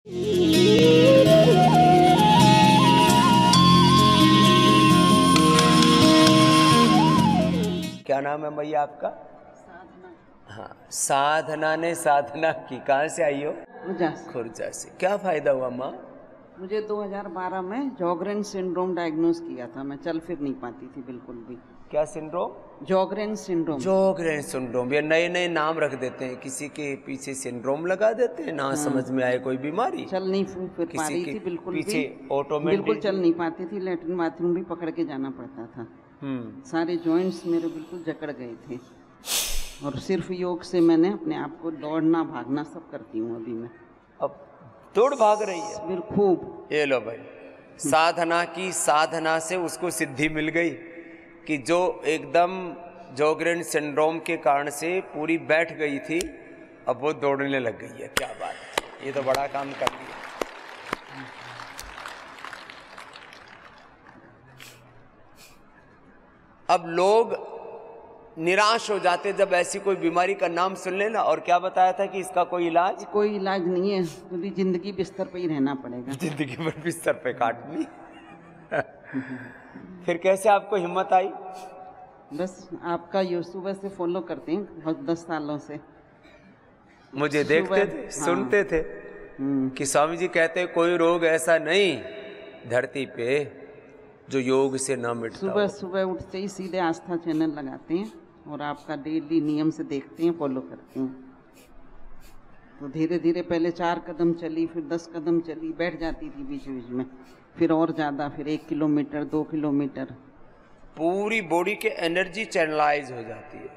क्या नाम है भैया आपका? साधना। हाँ, साधना ने साधना की। कहाँ से आई हो? खुर्जा से। क्या फायदा हुआ माँ? मुझे 2012 में जॉगरेन सिंड्रोम डायग्नोस किया था। मैं चल फिर नहीं पाती थी बिल्कुल भी। क्या सिंड्रोम? जॉगरेन सिंड्रोम। जॉगरेन सिंड्रोम। ये नए नए नाम रख देते हैं, किसी के पीछे सिंड्रोम लगा देते हैं ना। हाँ। समझ में आए कोई बीमारी। चल नहीं फिर पा रही थी बिल्कुल पीछे भी, बिल्कुल चल नहीं पाती थी। लेटरिन बाथरूम भी पकड़ के जाना पड़ता था। सारे जॉइंट्स मेरे बिल्कुल जकड़ गए थे। और सिर्फ योग से मैंने अपने आप को दौड़ना भागना सब करती हूँ अभी मैं। अब दौड़ भाग रही है फिर खूब। ये लो भाई, साधना की। साधना से उसको सिद्धि मिल गई कि जो एकदम जॉगरेन सिंड्रोम के कारण से पूरी बैठ गई थी, अब वो दौड़ने लग गई है। क्या बात है, ये तो बड़ा काम कर दिया। अब लोग निराश हो जाते जब ऐसी कोई बीमारी का नाम सुन लेना। और क्या बताया था कि इसका कोई इलाज नहीं है, पूरी जिंदगी बिस्तर पे ही रहना पड़ेगा। जिंदगी भर बिस्तर पे काटनी। फिर कैसे आपको हिम्मत आई? बस आपका ये सुबह से फॉलो करते हैं 10 सालों से। मुझे देखते थे, हाँ। सुनते थे कि स्वामी जी कहते कोई रोग ऐसा नहीं धरती पे जो योग से ना मिटता। सुबह सुबह उठते ही सीधे आस्था चैनल लगाते हैं और आपका डेली नियम से देखते हैं, फॉलो करते हैं। तो धीरे धीरे पहले 4 कदम चली, फिर 10 कदम चली, बैठ जाती थी बीच बीच में, फिर और ज़्यादा, फिर 1 किलोमीटर 2 किलोमीटर। पूरी बॉडी के एनर्जी चैनलाइज हो जाती है।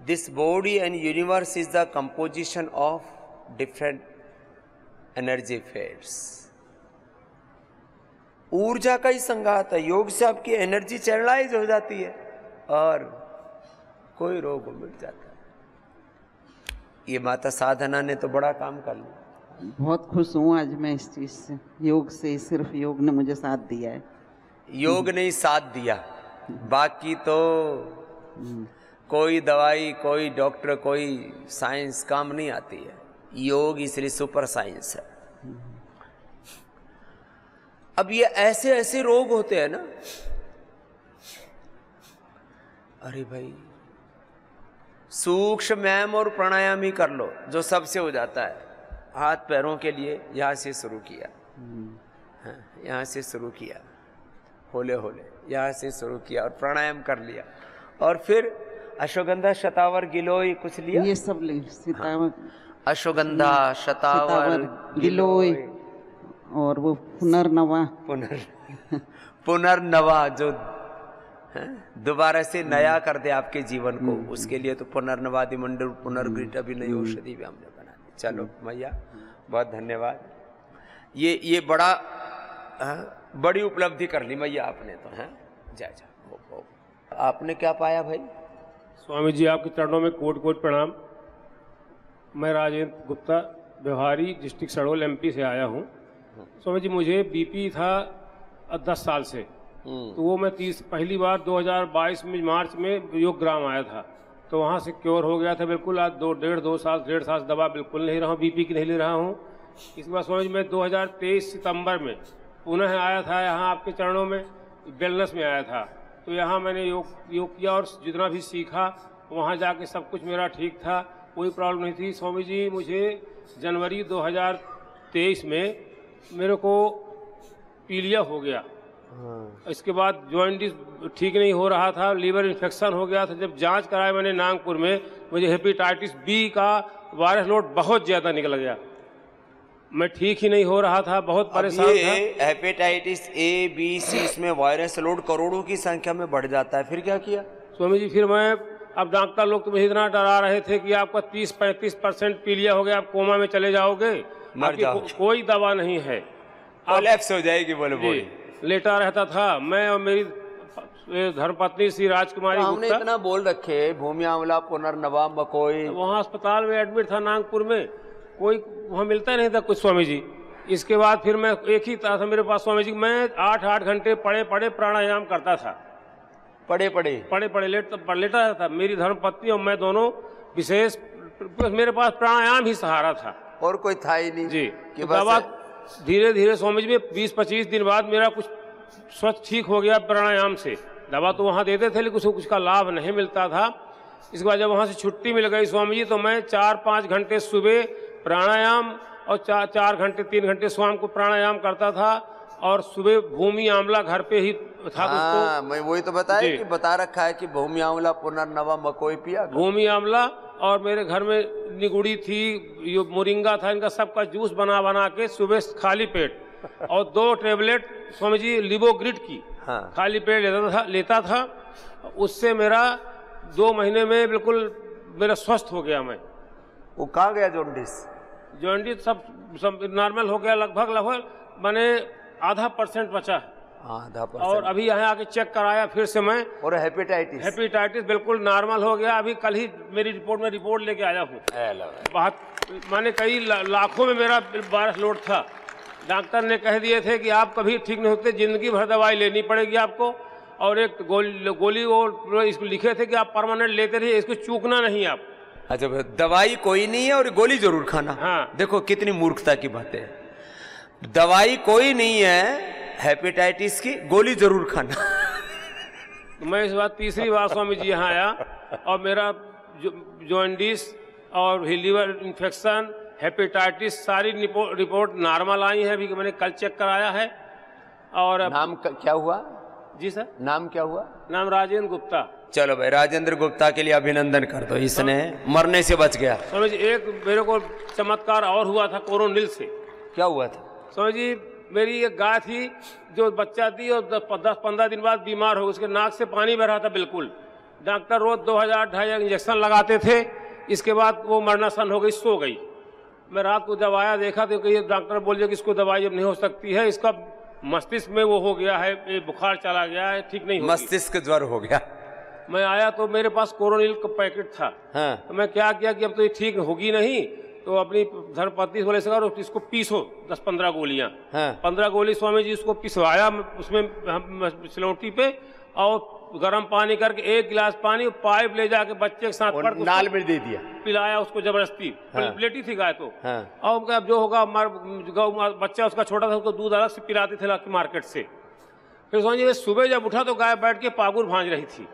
This body and universe is the composition of different energy fades. ऊर्जा का ही संघात है। योग से आपकी एनर्जी चैनलाइज हो जाती है और कोई रोग मिट जाता है। ये माता साधना ने तो बड़ा काम कर लिया। बहुत खुश हूँ आज मैं इस चीज से। योग से, सिर्फ योग ने मुझे साथ दिया है। योग ने ही साथ दिया, बाकी तो कोई दवाई, कोई डॉक्टर, कोई साइंस काम नहीं आती है। योग इसलिए सुपर साइंस है। अब ये ऐसे ऐसे रोग होते हैं ना, अरे भाई सूक्ष्म व्यायाम और प्राणायाम ही कर लो जो सबसे हो जाता है। हाथ पैरों के लिए यहाँ से शुरू किया, हाँ, यहाँ से शुरू किया, होले होले यहाँ से शुरू किया और प्राणायाम कर लिया। और फिर अश्वगंधा, शतावर, गिलोय कुछ लिया, ये सब ले। हाँ, अश्वगंधा, शतावर, गिलोय और वो पुनर्नवा। पुनर्नवा जो दोबारा से नया कर दे आपके जीवन को, उसके लिए तो पुनर्नवादि मंडल, पुनर्गृत अभिनय औषधि भी हमने बना दी। चलो मैया बहुत धन्यवाद। ये बड़ा बड़ी उपलब्धि कर ली मैया आपने तो। है जय जय। आपने क्या पाया भाई? स्वामी जी आपके चरणों में कोट कोट प्रणाम। मैं राजेंद्र गुप्ता, व्यवहारी, डिस्ट्रिक्ट सड़ोल, एमपी से आया हूँ। स्वामी जी मुझे बीपी था 10 साल से, तो वो मैं पहली बार 2022 में मार्च में योग ग्राम आया था, तो वहाँ से क्योर हो गया था बिल्कुल। आज 1.5 साल दवा बिल्कुल नहीं रहा हूँ, बीपी की नहीं ले रहा हूँ। इसके बाद स्वामी जी मैं 2023 सितंबर में पुनः आया था यहाँ आपके चरणों में, वेलनेस में आया था। तो यहाँ मैंने योग किया और जितना भी सीखा वहाँ जाके सब कुछ मेरा ठीक था, कोई प्रॉब्लम नहीं थी। स्वामी जी मुझे जनवरी 2023 में मेरे को पीलिया हो गया। इसके बाद जॉइंटिस ठीक नहीं हो रहा था, लीवर इन्फेक्शन हो गया था। जब जांच कराया मैंने नागपुर में, मुझे हेपेटाइटिस बी का वायरस लोड बहुत ज़्यादा निकल गया। मैं ठीक ही नहीं हो रहा था, बहुत परेशान था। हेपेटाइटिस ए, बी, सी, इसमें वायरस लोड करोड़ों की संख्या में बढ़ जाता है। फिर क्या किया स्वामी जी? फिर मैं, अब डॉक्टर लोग तो मुझे इतना डरा रहे थे कि आपका 30-35% पीलिया हो गया, आप कोमा में चले जाओगे, कोई दवा नहीं है, कोलैप्स हो जाएगी। बोले लेटा रहता था मैं और मेरी धर्मपत्नी श्री राजकुमारी हमने इतना बोल रखे भूमि आंवला, पुनर्नवा, मकोई। वहाँ अस्पताल में एडमिट था नागपुर में, कोई वहाँ मिलता नहीं था कुछ स्वामी जी। इसके बाद फिर मैं एक ही था मेरे पास स्वामी जी, मैं 8-8 घंटे पड़े प्राणायाम करता था। पड़े लेटा था। मेरी धर्मपत्नी और मैं दोनों विशेष, मेरे पास प्राणायाम ही सहारा था। और कोई था ही नहीं जी। कि तो बस दवा धीरे धीरे स्वामी जी 20-25 दिन बाद मेरा कुछ स्वस्थ ठीक हो गया प्राणायाम से। दवा तो वहाँ देते थे लेकिन उसको कुछ का लाभ नहीं मिलता था। इसके बाद जब वहाँ से छुट्टी मिल गई स्वामी जी, तो मैं 4-5 घंटे सुबह प्राणायाम और 4 घंटे 3 घंटे शाम को प्राणायाम करता था, और सुबह भूमि आंवला घर पे ही था। हाँ, मैं वही तो बताया जी। कि बता रखा है कि भूमि आंवला पुनर्नवा मकोई पिया। भूमि आंवला, और मेरे घर में निगुड़ी थी, ये मोरिंगा था, इनका सबका जूस बना बना के सुबह खाली पेट, और 2 टेबलेट स्वामी जी लिबोग्रिड की हाँ। खाली पेट लेता था। उससे मेरा 2 महीने में बिल्कुल मेरा स्वस्थ हो गया। मैं वो कहाँ गया जॉन्डिस? जॉन्डिस सब नॉर्मल हो गया, लगभग मैंने 0.5% बचा। 0.5%। और अभी यहाँ आके चेक कराया फिर से मैं, और हेपेटाइटिस बिल्कुल नॉर्मल हो गया। अभी कल ही मेरी रिपोर्ट लेके आया हूँ। बहुत माने कई लाखों में मेरा वायरस लोड था। डॉक्टर ने कह दिए थे कि आप कभी ठीक नहीं होते, जिंदगी भर दवाई लेनी पड़ेगी आपको, और एक गोली वो इसको लिखे थे कि आप परमानेंट लेते रहिए, इसको चूकना नहीं आप। अच्छा, दवाई कोई नहीं है और गोली जरूर खाना। हाँ। देखो कितनी मूर्खता की बात है। दवाई कोई नहीं है हेपेटाइटिस की, गोली जरूर खाना। मैं इस बार तीसरी बार स्वामी जी यहाँ आया, और मेरा जॉन्डिस और लीवर इन्फेक्शन, हेपेटाइटिस सारी रिपोर्ट नॉर्मल आई है। अभी मैंने कल चेक कराया है। और नाम क्या हुआ? जी सर, नाम क्या हुआ? नाम राजेंद्र गुप्ता। चलो भाई, राजेंद्र गुप्ता के लिए अभिनंदन कर दो, इसने मरने से बच गया। स्वामी जी एक मेरे को चमत्कार और हुआ था कोरोनिल से। क्या हुआ था? स्वामी जी मेरी एक गाय थी जो बच्चा थी, और 10-15 दिन बाद बीमार हो, उसके नाक से पानी बह रहा था बिल्कुल। डॉक्टर रोज 2000-2500 इंजेक्शन लगाते थे। इसके बाद वो मरनासन हो गई, सो गई। मैं रात को जब आया देखा तो कहीं डॉक्टर बोल दिया कि इसको दवाई अब नहीं हो सकती है, इसका मस्तिष्क में वो हो गया है, ये बुखार चला गया है, ठीक नहीं होगी। मस्तिष्क ज्वर हो गया। मैं आया तो मेरे पास कोरोनिल का पैकेट था। हाँ। तो मैं क्या किया कि अब तो ये ठीक होगी नहीं, तो अपनी धर्मपत्नी बोले से करो इसको पीसो 10-15 गोलियां। हाँ। 15 गोली स्वामी जी उसको पिसवाया उसमें सिलौटी पे, और गर्म पानी करके 1 गिलास पानी पाइप ले जाके बच्चे के साथ और नाल में दे दिया, पिलाया उसको जबरदस्ती। हाँ। प्लेटी थी गाय तो। हाँ। और उनका जो होगा बच्चा उसका छोटा था, उसको दूध अलग से पिलाते थे मार्केट से। फिर स्वामी जी सुबह जब उठा तो गाय बैठ के पागुर भांज रही थी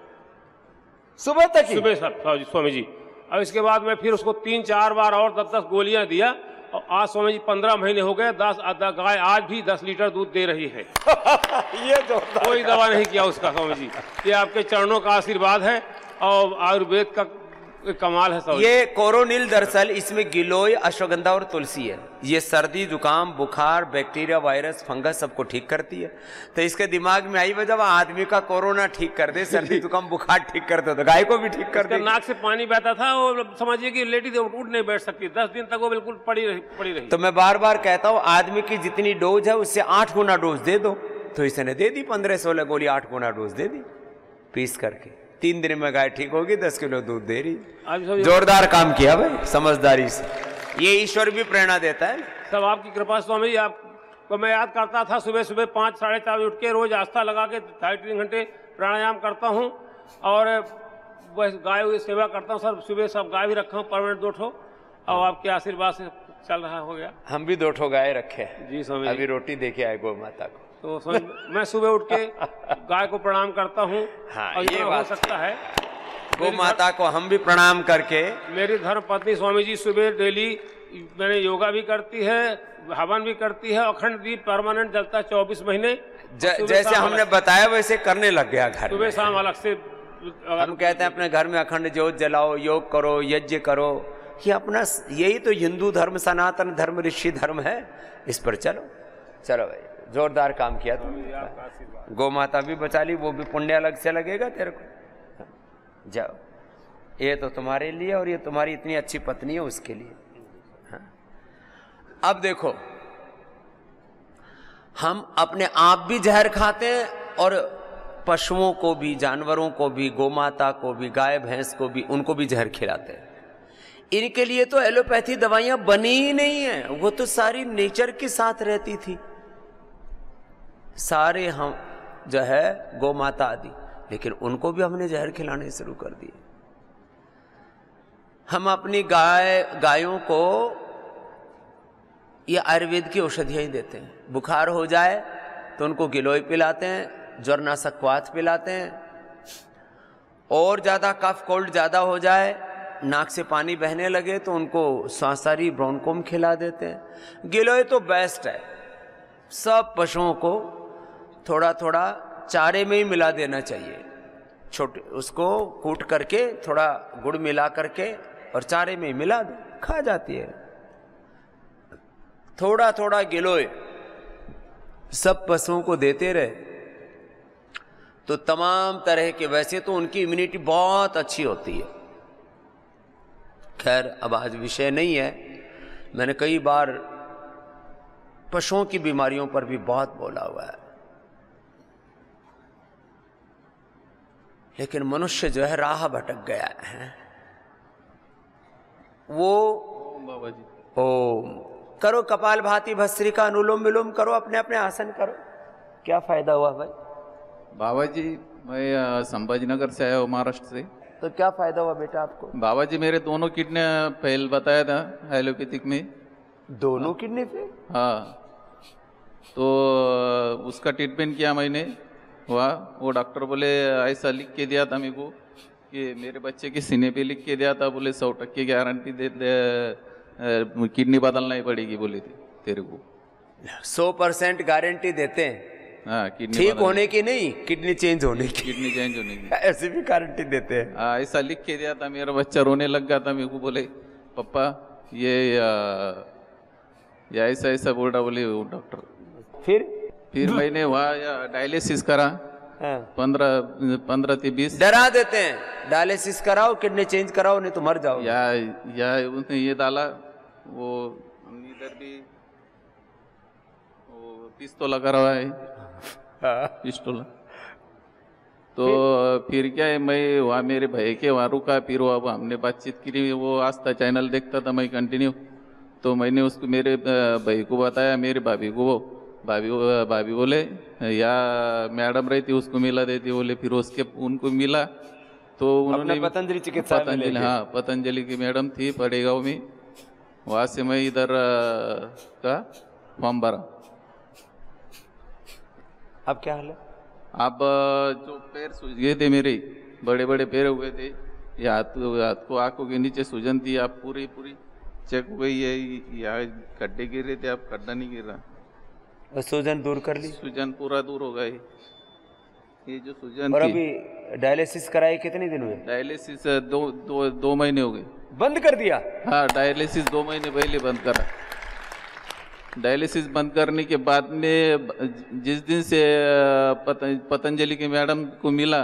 सुबह तक ही? सुबह स्वामी जी। अब इसके बाद मैं फिर उसको 3-4 बार और 10-10 गोलियां दिया, और आज स्वामी जी 15 महीने हो गए। गाय आज भी 10 लीटर दूध दे रही है। ये तो कोई दवा नहीं किया उसका स्वामी जी। ये आपके चरणों का आशीर्वाद है, और आयुर्वेद का कमाल है स्वामी। ये कोरोनिल दरअसल इसमें गिलोय, अश्वगंधा और तुलसी है। ये सर्दी, जुकाम, बुखार, बैक्टीरिया, वायरस, फंगस सबको ठीक करती है। तो इसके दिमाग में आई वजह आदमी का कोरोना ठीक कर दे, सर्दी जुकाम बुखार ठीक कर दे, तो गाय को भी ठीक कर दे। नाक से पानी बहता था, और समझिए कि लेटी उठ नहीं बैठ सकती, 10 दिन तक वो बिल्कुल पड़ी रही। तो मैं बार बार कहता हूँ, आदमी की जितनी डोज है उससे 8 गुना डोज दे दो। तो इसने दे दी 15-16 गोली, 8 गुना डोज दे दी पीस करके। 3 दिन में गाय ठीक होगी, 10 किलो दूध दे रही। जोरदार काम किया भाई, समझदारी से। ये ईश्वर भी प्रेरणा देता है। सब आपकी कृपा स्वामी जी। आपको मैं याद करता था, सुबह सुबह 5-4:30 बजे उठ के रोज आस्था लगा के 2.5-3 घंटे प्राणायाम करता हूँ, और बस गाय की सेवा करता हूँ। सर सुबह सब गाय भी रखा हूँ, परमानेंट 2 ठो, और आपके आशीर्वाद से चल रहा हो गया। हम भी 2 ठो गाय रखे जी स्वामी। अभी रोटी देके आए गौ माता को। तो मैं सुबह उठ के गाय को प्रणाम करता हूँ। हाँ, और ये हो बात सकता है गौ माता को हम भी प्रणाम करके। मेरी धर्मपत्नी स्वामी जी सुबह डेली मैंने योगा भी करती है, हवन भी करती है, अखंड दीप परमानेंट जलता है 24 महीने। जैसे हमने बताया वैसे करने लग गया घर सुबह शाम अलग से। हम कहते हैं अपने घर में अखंड ज्योत जलाओ, योग करो, यज्ञ करो। ये अपना यही तो हिंदू धर्म, सनातन धर्म, ऋषि धर्म है। इस पर चलो। चलो भाई, जोरदार काम किया तुम। गौ माता भी बचा ली, वो भी पुण्य अलग से लगेगा तेरे को। जाओ, ये तो तुम्हारे लिए, और ये तुम्हारी इतनी अच्छी पत्नी है उसके लिए। हाँ। अब देखो, हम अपने आप भी जहर खाते हैं, और पशुओं को भी, जानवरों को भी, गौ माता को भी, गाय भैंस को भी, उनको भी जहर खिलाते हैं। इनके लिए तो एलोपैथी दवाइयां बनी ही नहीं है, वो तो सारी नेचर के साथ रहती थी। सारे हम जो है गौ माता आदि, लेकिन उनको भी हमने जहर खिलाने शुरू कर दिए। हम अपनी गायों को ये आयुर्वेद की औषधियाँ ही देते हैं। बुखार हो जाए तो उनको गिलोय पिलाते हैं, ज्वरनाशक क्वाथ पिलाते हैं, और ज़्यादा कफ कोल्ड ज़्यादा हो जाए, नाक से पानी बहने लगे तो उनको सांसारी ब्रोंकोम खिला देते हैं। गिलोय तो बेस्ट है। सब पशुओं को थोड़ा थोड़ा चारे में ही मिला देना चाहिए, छोटे उसको कूट करके थोड़ा गुड़ मिला करके और चारे में ही मिला दो, खा जाती है। थोड़ा थोड़ा गिलोय सब पशुओं को देते रहे तो तमाम तरह के, वैसे तो उनकी इम्यूनिटी बहुत अच्छी होती है। खैर अब आज विषय नहीं है, मैंने कई बार पशुओं की बीमारियों पर भी बहुत बोला हुआ है, लेकिन मनुष्य जो है राह भटक गया है। वो बाबा जी ओम करो, कपाल भाती भस्त्रिका, अनुलोम विलोम करो, अपने अपने आसन करो। क्या फायदा हुआ भाई? बाबा जी मैं संभाजीनगर से आया हूँ, महाराष्ट्र से। तो क्या फायदा हुआ बेटा आपको? बाबा जी मेरे दोनों किडनी फेल बताया था एलोपैथिक में। दोनों किडनी पे? हाँ, तो उसका ट्रीटमेंट किया मैंने, हुआ। वो डॉक्टर बोले ऐसा लिख के दिया था मेरे को कि मेरे बच्चे के सीने पे लिख के दिया था, बोले 100% गारंटी दे किडनी बदलना ही पड़ेगी, बोले थे तेरे को। 100% गारंटी देते हैं, हाँ, किडनी ठीक होने की नहीं, किडनी चेंज होने की। किडनी चेंज होने की ऐसी भी गारंटी देते हैं। हाँ, ऐसा लिख के दिया था। मेरा बच्चा रोने लग गया था, मेरे को बोले पापा ये ऐसा ऐसा बोल रहा, बोले वो डॉक्टर। फिर मैंने वहाँ डायलिसिस करा, हाँ। 15 से 20। डरा देते हैं, डायलिसिस कराओ, किडनी चेंज कराओ, नहीं तो मर जाओ। या उसने ये डाला, वो इधर भी वो पिस्तौल लगा रहा है, पिस्तौल। तो फिर क्या है, मैं वहाँ मेरे भाई के वहाँ रुका, फिर वो अब हमने बातचीत की। वो आस्था चैनल देखता था मैं कंटिन्यू, तो मैंने उसको मेरे भाई को बताया, मेरे भाभी को। भाभी बोले या मैडम रहती उसको मिला देती, बोले। फिर उसके उनको मिला तो उन्होंने पतंजलि चिकित्सा, हाँ, पतंजलि की मैडम थी पड़ेगांव में। वहाँ से मैं इधर का फॉर्म भरा। अब क्या हाल है? अब जो पैर सूज गए थे मेरे, बड़े बड़े पैर हो गए थे, ये हाथ को आंखों के नीचे सूजन थी, आप पूरी चेक हो गई है। यहाँ गड्ढे गिर रहे थे, अब गड्ढा नहीं गिर रहा। और सूजन दूर कर ली? सूजन पूरा दूर हो गई, ये जो सूजन और थी। अभी डायलिसिस कराए कितने दिन हुए? डायलिसिस दो महीने हो गए। बंद कर दिया? हाँ, डायलिसिस 2 महीने पहले बंद करा। डायलिसिस बंद करने के बाद में जिस दिन से पतंजलि की मैडम को मिला,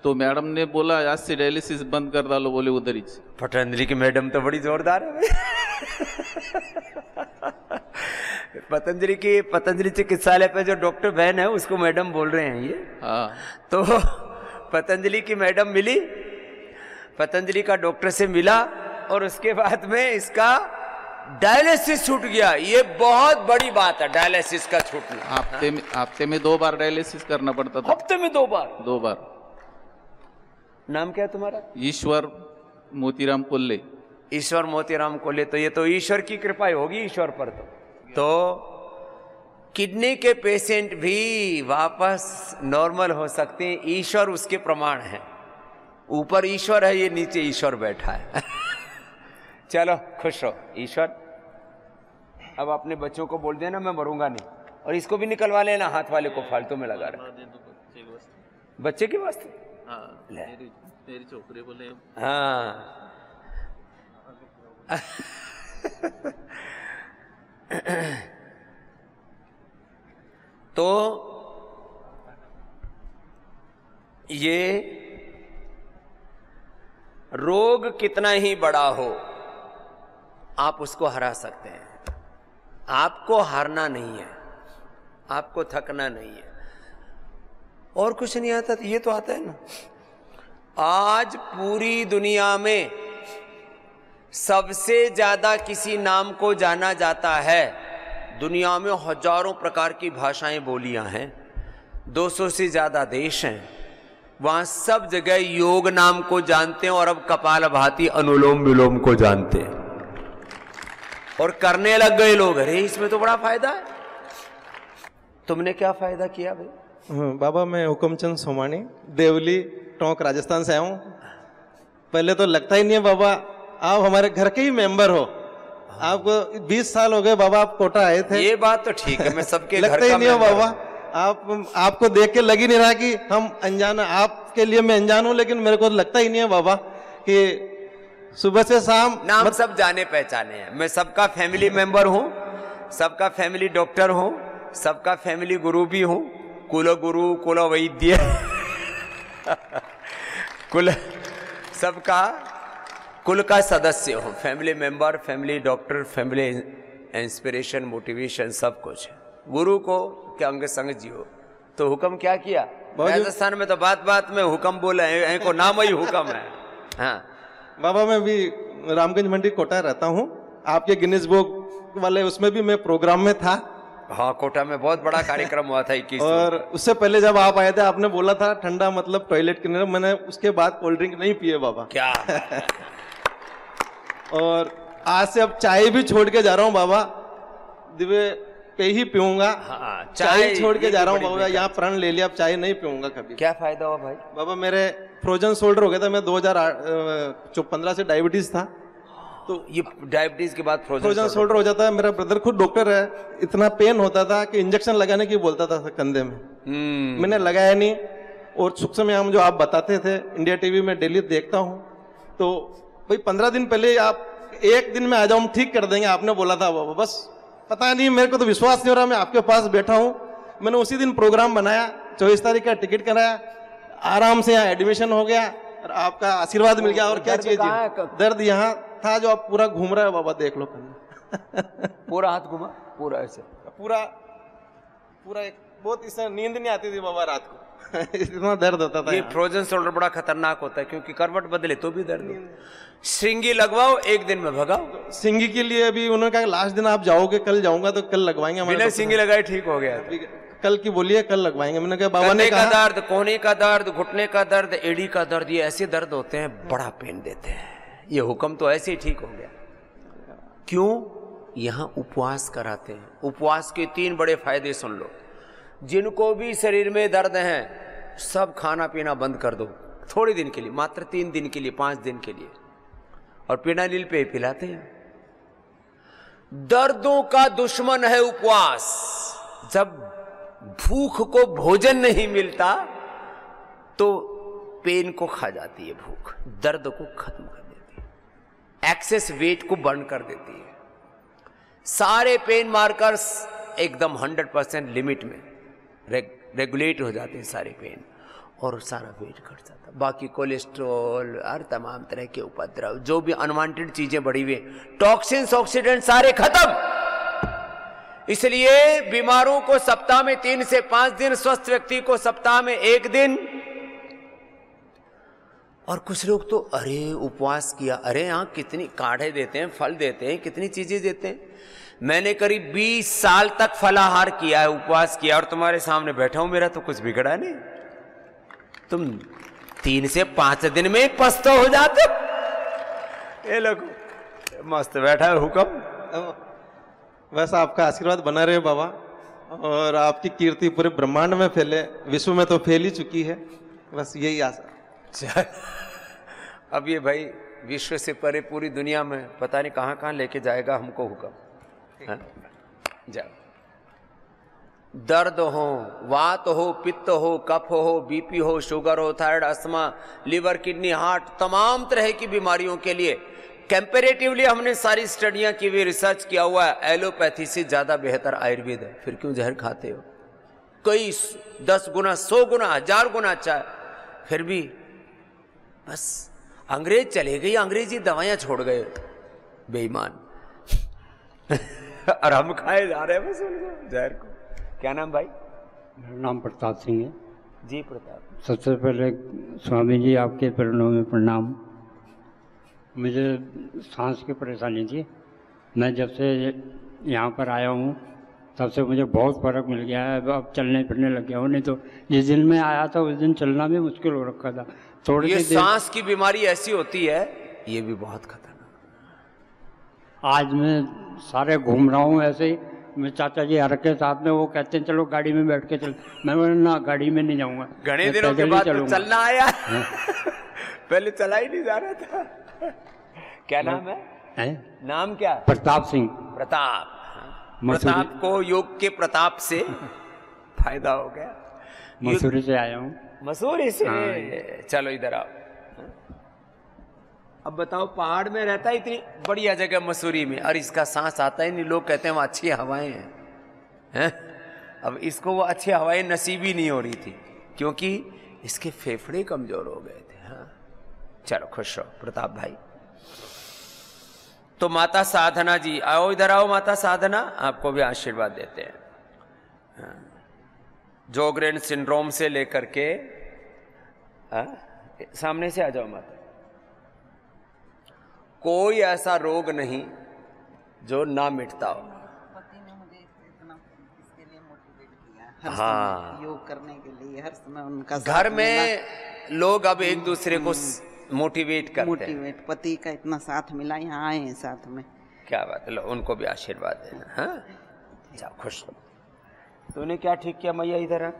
तो मैडम ने बोला आज से डायलिसिस बंद कर डालो, बोले उधर ही। पतंजलि की मैडम तो बड़ी जोरदार है भाई। पतंजलि चिकित्सालय पे जो डॉक्टर बहन है उसको मैडम बोल रहे हैं ये। हाँ, तो पतंजलि की मैडम मिली, पतंजलि का डॉक्टर से मिला, और उसके बाद में इसका डायलिसिस छूट गया। ये बहुत बड़ी बात है, डायलिसिस का छूटना। हफ्ते में 2 बार डायलिसिस करना पड़ता था। हफ्ते में 2 बार? 2 बार। नाम क्या है तुम्हारा? ईश्वर मोतीराम कोल्ले। ईश्वर मोतीराम कोल्ले। तो ये तो ईश्वर की कृपा होगी ईश्वर पर। तो किडनी के पेशेंट भी वापस नॉर्मल हो सकते हैं, ईश्वर उसके प्रमाण है। ऊपर ईश्वर है, ये नीचे ईश्वर बैठा है। चलो खुश रहो ईश्वर। अब अपने बच्चों को बोल देना मैं मरूंगा नहीं, और इसको भी निकलवा लेना, हाथ वाले को फालतू में लगा रहा। बच्चे के वास्ते? हाँ, मेरी छोकरी बोले। हाँ। तो ये रोग कितना ही बड़ा हो, आप उसको हरा सकते हैं। आपको हारना नहीं है, आपको थकना नहीं है। और कुछ नहीं आता तो ये तो आता है ना। आज पूरी दुनिया में सबसे ज्यादा किसी नाम को जाना जाता है, दुनिया में हजारों प्रकार की भाषाएं बोलियां हैं, 200 से ज्यादा देश हैं, वहां सब जगह योग नाम को जानते हैं, और अब कपालभाति अनुलोम विलोम को जानते हैं। और करने लग गए लोग, अरे इसमें तो बड़ा फायदा है। तुमने क्या फायदा किया भाई? बाबा मैं हुक्मचंद सोमानी, देवली टोंक राजस्थान से आया हूँ। पहले तो लगता ही नहीं है बाबा आप हमारे घर के ही मेंबर हो। आपको 20 साल हो गए बाबा, आप कोटा आए थे। ये बात तो ठीक है, मैं सबके घर लगता ही का नहीं हो मेंबर बाबा। आपको देख के लग ही नहीं रहा कि हम अनजान, आपके लिए मैं अनजान हूँ, लेकिन मेरे को लगता ही नहीं है बाबा कि सुबह से शाम नाम सब जाने पहचाने हैं। मैं सबका फैमिली मेंबर हूँ, सबका फैमिली डॉक्टर हूँ, सबका फैमिली गुरु भी हूँ, कुल गुरु कुल वैद्य कुल सबका कुल का सदस्य हूँ, family member, family doctor, family inspiration, motivation, सब कुछ। गुरु को क्या अंग संग जियो। तो हुक्म क्या किया? राजस्थान में तो बात बात में हुक्म बोले हैं, को नाम ही हुक्म है। हाँ बाबा मैं भी रामगंज मंडी कोटा रहता हूँ। आपके गिनीज बुक वाले उसमें भी मैं प्रोग्राम में था। हाँ, कोटा में बहुत बड़ा कार्यक्रम हुआ था 21। और उससे पहले जब आप आए थे आपने बोला था ठंडा मतलब टॉयलेट के लिए, मैंने उसके बाद कोल्ड ड्रिंक नहीं पिए बाबा। क्या और आज से अब चाय भी छोड़ के जा रहा हूँ बाबा, दिव्य पे ही पीऊंगा। हाँ, चाय छोड़ के ये जा रहा हूँ बड़ी बाबा, यहाँ प्रण ले लिया, अब चाय नहीं पीऊंगा कभी। क्या फायदा हुआ भाई? बाबा मेरे फ्रोजन शोल्डर हो गया था, मैं 2015 से डायबिटीज था। तो ये डायबिटीज के बाद फ्रोजन शोल्डर हो जाता है। मेरा ब्रदर खुद डॉक्टर है, इतना पेन होता था कि इंजेक्शन लगाने की बोलता था कंधे में। मैंने लगाया नहीं। और सुखसमयाम जो आप बताते थे इंडिया टीवी में डेली देखता हूँ, तो भाई 15 दिन पहले आप एक दिन में आ जाओ हम ठीक कर देंगे आपने बोला था बाबा। बस पता नहीं, मेरे को तो विश्वास नहीं हो रहा, मैं आपके पास बैठा हूँ। मैंने उसी दिन प्रोग्राम बनाया, 24 तारीख का टिकट कराया, आराम से यहाँ एडमिशन हो गया और आपका आशीर्वाद मिल गया। और क्या चाहिए? दर्द यहाँ था जो आप पूरा घूम रहा है बाबा, देख लो पूरा हाथ घुमा, पूरा ऐसे पूरा पूरा एक बहुत इससे नींद नहीं आती थी बाबा रात को इतना दर्द होता था। ये फ्रोजन शोल्डर बड़ा खतरनाक होता है, क्योंकि करवट बदले तो भी दर्द। श्रृंगी लगवाओ, एक दिन में भगाओ। सिंगी के लिए अभी उन्होंने कहा लास्ट दिन आप जाओगे, कल जाऊंगा तो कल लगवाएंगे। बिना सिंगी लगाए ठीक हो गया। कल की बोलिए कल लगवाएंगे। मैंने कहा बाबा ने कहा दर्द, कोहनी का दर्द, घुटने का दर्द, एड़ी का दर्द, ये ऐसे दर्द होते हैं बड़ा पेन देते हैं। ये हुक्म तो ऐसे ही ठीक हो गया। क्यों? यहाँ उपवास कराते हैं। उपवास के 3 बड़े फायदे सुन लो। जिनको भी शरीर में दर्द है सब खाना पीना बंद कर दो थोड़े दिन के लिए, मात्र 3 दिन के लिए, 5 दिन के लिए, और पिनानिल पे पिलाते हैं। दर्दों का दुश्मन है उपवास। जब भूख को भोजन नहीं मिलता तो पेन को खा जाती है भूख, दर्द को खत्म कर देती है, एक्सेस वेट को बर्न कर देती है। सारे पेन मार्कर्स एकदम 100% लिमिट में रेगुलेट हो जाते हैं सारे पेन, और सारा वेट घट जाता है। बाकी कोलेस्ट्रॉल और तमाम तरह के उपद्रव, जो भी अनवांटेड चीजें बढ़ी हुई, टॉक्सिन्स, ऑक्सीडेंट सारे खत्म। इसलिए बीमारों को सप्ताह में 3 से 5 दिन, स्वस्थ व्यक्ति को सप्ताह में 1 दिन। और कुछ लोग तो अरे उपवास किया, अरे यहाँ कितनी काढ़े देते हैं, फल देते हैं, कितनी चीजें देते हैं। मैंने करीब 20 साल तक फलाहार किया है, उपवास किया, और तुम्हारे सामने बैठा हूं, मेरा तो कुछ बिगड़ा नहीं। तुम 3 से 5 दिन में पस्तो हो जाते। ये लोग मस्त बैठा है हुक्म। बस आपका आशीर्वाद बना रहे बाबा, और आपकी कीर्ति पूरे ब्रह्मांड में फैले, विश्व में तो फैल ही चुकी है। बस यही आशा। अब ये भाई विश्व से परे पूरी दुनिया में पता नहीं कहां कहां लेके जाएगा हमको हुक्म। जाओ। दर्द हो, वात हो, पित्त हो, कफ हो, बीपी हो, शुगर हो, thyroid, asthma, liver, kidney, heart, तमाम तरह की बीमारियों के लिए कंपैरेटिवली हमने सारी स्टडियां की हुई, रिसर्च किया हुआ है, एलोपैथी से ज्यादा बेहतर आयुर्वेद है। फिर क्यों जहर खाते हो? कई 10 गुना, 100 गुना, 1000 गुना अच्छा है, फिर भी बस अंग्रेज चले गए, अंग्रेजी दवाइयां छोड़ गए बेईमान और हम खाए जा रहे हैं बस उनको जहर को। क्या नाम भाई? मेरा नाम प्रताप सिंह है जी। प्रताप, सबसे पहले स्वामी जी आपके चरणों में प्रणाम। मुझे सांस की परेशानी थी, मैं जब से यहाँ पर आया हूँ तब से मुझे बहुत फ़र्क मिल गया है। अब चलने फिरने लग गया हूँ, नहीं तो जिस दिन मैं आया था उस दिन चलना भी मुश्किल हो रखा था। थोड़ी ये सांस की बीमारी ऐसी होती है, ये भी बहुत खतरनाक। आज मैं सारे घूम रहा हूँ ऐसे ही। मैं चाचा जी हर के साथ में, वो कहते हैं चलो गाड़ी में बैठ के चल, मैं बोला ना गाड़ी में नहीं जाऊँगा, घने दिनों के बाद तो चलना आया। पहले चला ही नहीं जा रहा था। क्या नाम है? नाम क्या? प्रताप सिंह। प्रताप। प्रताप को योग के प्रताप से फायदा हो गया। मसूरी से आया हूँ। मसूरी से? चलो इधर आओ। अब बताओ, पहाड़ में रहता है इतनी बढ़िया जगह मसूरी में, और इसका सांस आता ही नहीं। लोग कहते हैं वहाँ अच्छी हवाएं हैं। अब इसको वो अच्छी हवाएं नसीब ही नहीं हो रही थी, क्योंकि इसके फेफड़े कमजोर हो गए थे। हाँ, चलो खुश रहो प्रताप भाई। तो माता साधना जी आओ, इधर आओ माता साधना, आपको भी आशीर्वाद देते हैं। जोगरेन सिंड्रोम से लेकर के सामने से आ जाओ माता। कोई ऐसा रोग नहीं जो ना मिटता हो। पति ने मुझे इतना इसके लिए मोटिवेट किया, हर हाँ, समय योग करने के लिए, हर समय उनका घर में लोग अब एक दूसरे को मोटिवेट करते हैं। मोटिवेट, पति का इतना साथ मिला, यहाँ आए हैं साथ में। क्या बात है, लो उनको भी आशीर्वाद देना। हाँ, जाओ खुश रहो। तूने क्या ठीक किया मैया? इधर आ,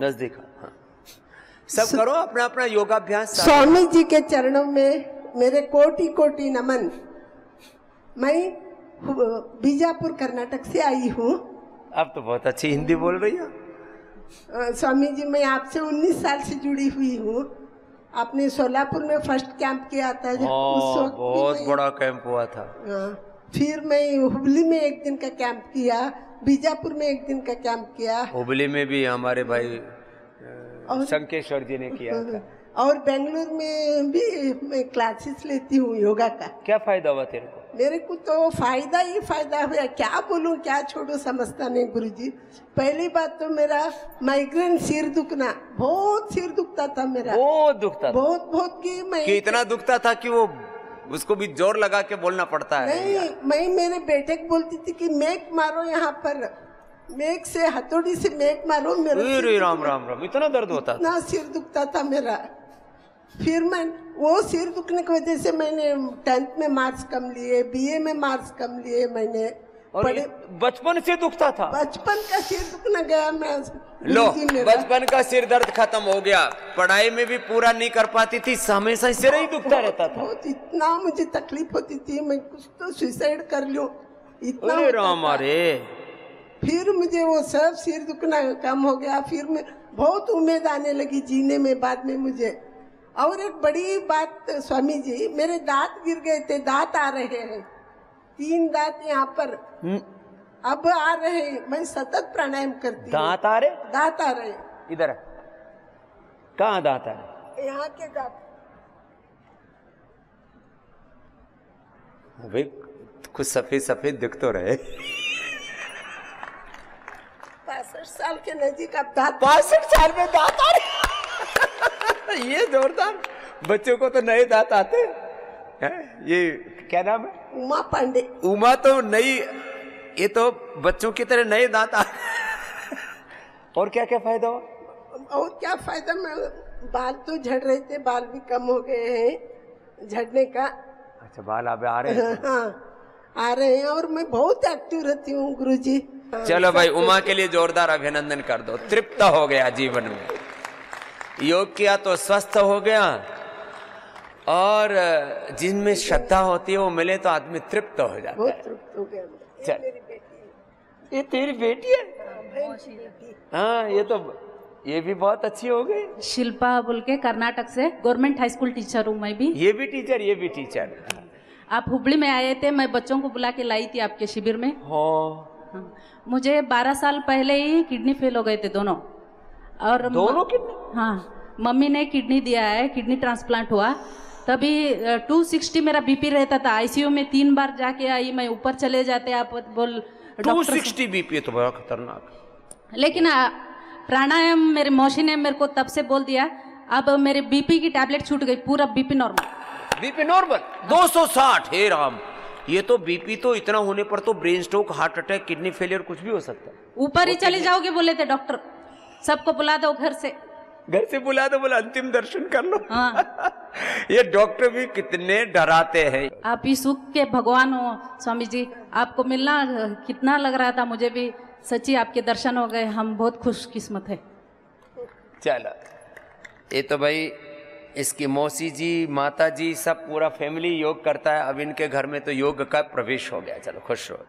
नजदीक। हाँ, सब करो अपना अपना योगाभ्यास। स्वामी जी के चरणों में मेरे कोटि कोटि नमन। मैं बीजापुर कर्नाटक से आई हूँ। अब तो बहुत अच्छी हिंदी बोल रही हो। स्वामी जी, मैं आपसे 19 साल से जुड़ी हुई हूँ। आपने सोलापुर में फर्स्ट कैंप किया था, उस वक्त बहुत बड़ा कैंप हुआ था। फिर मैं हुबली में एक दिन का कैंप किया, बीजापुर में एक दिन का कैंप किया। हुबली में भी हमारे भाई शंकेश्वर जी ने किया था। और बेंगलुरु में भी मैं क्लासेस लेती हूँ योगा का। क्या फायदा हुआ तेरे को? मेरे को तो फायदा ही फायदा हुआ। क्या बोलूं क्या छोड़ू, समझता नहीं गुरुजी। पहली बात तो मेरा माइग्रेन, सिर दुखना, बहुत सिर दुखता था मेरा। बहुत दुखता था? बहुत बहुत कि इतना दुखता था कि वो उसको भी जोर लगा के बोलना पड़ता है। नहीं, मैं मेरे बेटे को बोलती थी कि मेक मारो, यहाँ पर मेक से, हथौड़ी से मेक मारो। मेरा राम राम राम, इतना दर्द होता था? इतना सिर दुखता था मेरा। फिर मैं वो सिर दुखने की वजह से मैंने 10th में मार्क्स कम लिए, BA में मार्क्स कम लिए मैंने। और बचपन से दुखता था? बचपन का सिर दुखना गया मैं। लो, बचपन का सिर दर्द खत्म हो गया, पढ़ाई में भी पूरा नहीं कर पाती थी, हमेशा सिर ही दुखता रहता था। बहुत, इतना मुझे तकलीफ होती थी, मैं कुछ तो सुसाइड कर लूं, इतना। अरे राम, अरे फिर मुझे वो सब सिर दुखना कम हो गया। फिर मैं बहुत उम्मीद आने लगी जीने में बाद में मुझे। और एक बड़ी बात स्वामी जी, मेरे दांत गिर गए थे, दांत आ रहे हैं, 3 दांत यहाँ पर अब आ रहे हैं। मैं सतत प्राणायाम करती हूँ। दांत आ रहे? दांत आ रहे। इधर कहाँ दांत आ रहे? यहाँ के दांत। भाई कुछ सफेद सफेद दिख तो रहे। 65 साल के नजीक अब दांत। 65 साल में दांत आ रहे? ये जोरदार। बच्चों को तो नए दांत आते हैं। ये क्या नाम है? उमा पांडे। उमा तो नई, ये तो बच्चों की तरह नए दांत आ। और क्या क्या फायदा हुआ? और क्या फायदा, मैं बाल तो झड़ रहे थे, बाल भी कम हो गए हैं झड़ने का। अच्छा, बाल अब आ रहे हैं? हाँ, आ रहे हैं। और मैं बहुत एक्टिव रहती हूँ गुरुजी। चलो भाई, उमा के लिए जोरदार अभिनंदन कर दो। तृप्त हो गया जीवन में, योग किया तो स्वस्थ हो गया, और जिनमें श्रद्धा होती है वो मिले तो आदमी तृप्त हो जाता है। बहुत तृप्त हो गया। चल, मेरी बेटी, ये तेरी बेटी है? हाँ, ये भी बहुत अच्छी हो गई। शिल्पा बोल के कर्नाटक से, गवर्नमेंट हाई स्कूल टीचर हूँ मैं भी। ये भी टीचर, ये भी टीचर। आप हुबली में आए थे, मैं बच्चों को बुला के लाई थी आपके शिविर में। हाँ। मुझे 12 साल पहले ही किडनी फेल हो गए थे दोनों। और दोनों किडनी? हाँ, मम्मी ने किडनी दिया है, किडनी ट्रांसप्लांट हुआ। तभी 260 मेरा बीपी रहता था। आईसीयू में 3 बार जाके आई मैं, ऊपर चले जाते आप बोल 260 बीपी तो बड़ा खतरनाक। लेकिन प्राणायाम मेरे मौसी ने मेरे को तब से बोल दिया, अब मेरे बीपी की टैबलेट छूट गई, पूरा बीपी नॉर्मल। BP normal 260? हे राम, ये तो बीपी तो इतना होने पर तो brain stroke, heart attack, kidney failure कुछ भी हो सकता है। ऊपर ही चले जाओगे बोले थे डॉक्टर, सबको बुला दो घर से। घर से बुला दो, बोला अंतिम दर्शन कर लो। हाँ। ये डॉक्टर भी कितने डराते हैं। आप ही सुख के भगवान हो स्वामी जी, आपको मिलना कितना लग रहा था, मुझे भी सच्ची आपके दर्शन हो गए, हम बहुत खुशकिस्मत है। चलो, ये तो भाई इसकी मौसी जी, माता जी, सब पूरा फैमिली योग करता है। अब इनके घर में तो योग का प्रवेश हो गया। चलो खुश रहो।